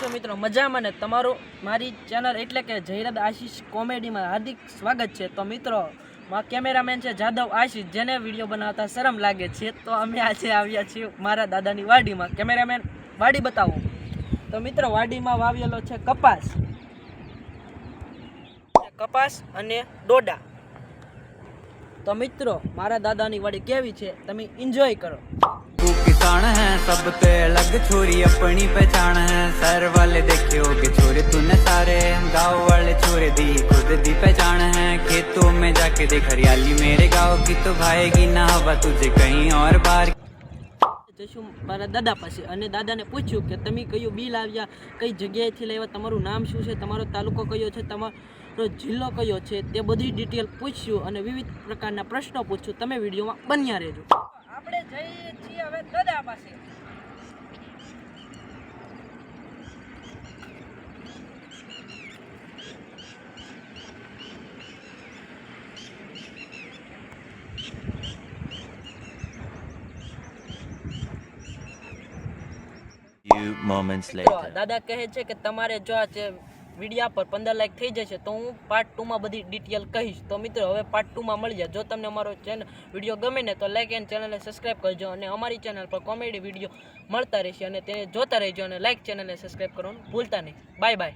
છો મિત્રો મજામાં ને તમારું મારી ચેનલ એટલે કે જયરાદ આશીષ કોમેડીમાં હાર્દિક સ્વાગત છે। તો મિત્રો કેમેરામેન છે જાદવ આશીષ, જેને વિડીયો બનાવતા શરમ લાગે છે। તો અમે આજે આવ્યા છીએ મારા દાદાની વાડીમાં। કેમેરામેન વાડી બતાવો। તો મિત્રો વાડીમાં વાવેલો છે કપાસ અને ડોડા। તો મિત્રો મારા દાદાની વાડી કેવી છે તમે એન્જોય કરો। तू किसान है सबसे अलग छोरी अपनी पहचान है। सर वाले देखे होगे छोरे तूने सारे, गाँव वाले छोरे दी खुद दी पहचान है। खेतों में जाके देख हरियाली मेरे गाँव की, तो भाएगी ना हवा तुझे कहीं और बाहर। જશું મારા દાદા પાસે અને દાદાને પૂછ્યું કે તમે કયું બિલ આવ્યા, કઈ જગ્યાએથી લાવ્યા, તમારું નામ શું છે, તમારો તાલુકો કયો છે, તમારો જિલ્લો કયો છે, તે બધી ડિટેલ પૂછ્યું અને વિવિધ પ્રકારના પ્રશ્નો પૂછ્યું। તમે વિડીયોમાં બન્યા રહેજો। આપણે જઈએ છીએ હવે દાદા પાસે। Few moments later. દાદા કહે છે કે તમારે જો આ વિડીયા પર 15 લાઈક થઈ જશે તો હું પાર્ટ 2 માં બધી ડિટેલ કહીશ। તો મિત્રો હવે પાર્ટ 2 માં મળી જાય। જો તમને અમારો વિડીયો ગમે ને તો લાઈક એન્ડ ચેનલને સબસ્ક્રાઇબ કરજો અને અમારી ચેનલ પર કોમેડી વિડીયો મળતા રહેશે અને તેને જોતા રહેજો અને લાઈક ચેનલને સબસ્ક્રાઇબ કરવાનું ભૂલતા નહીં। Bye bye.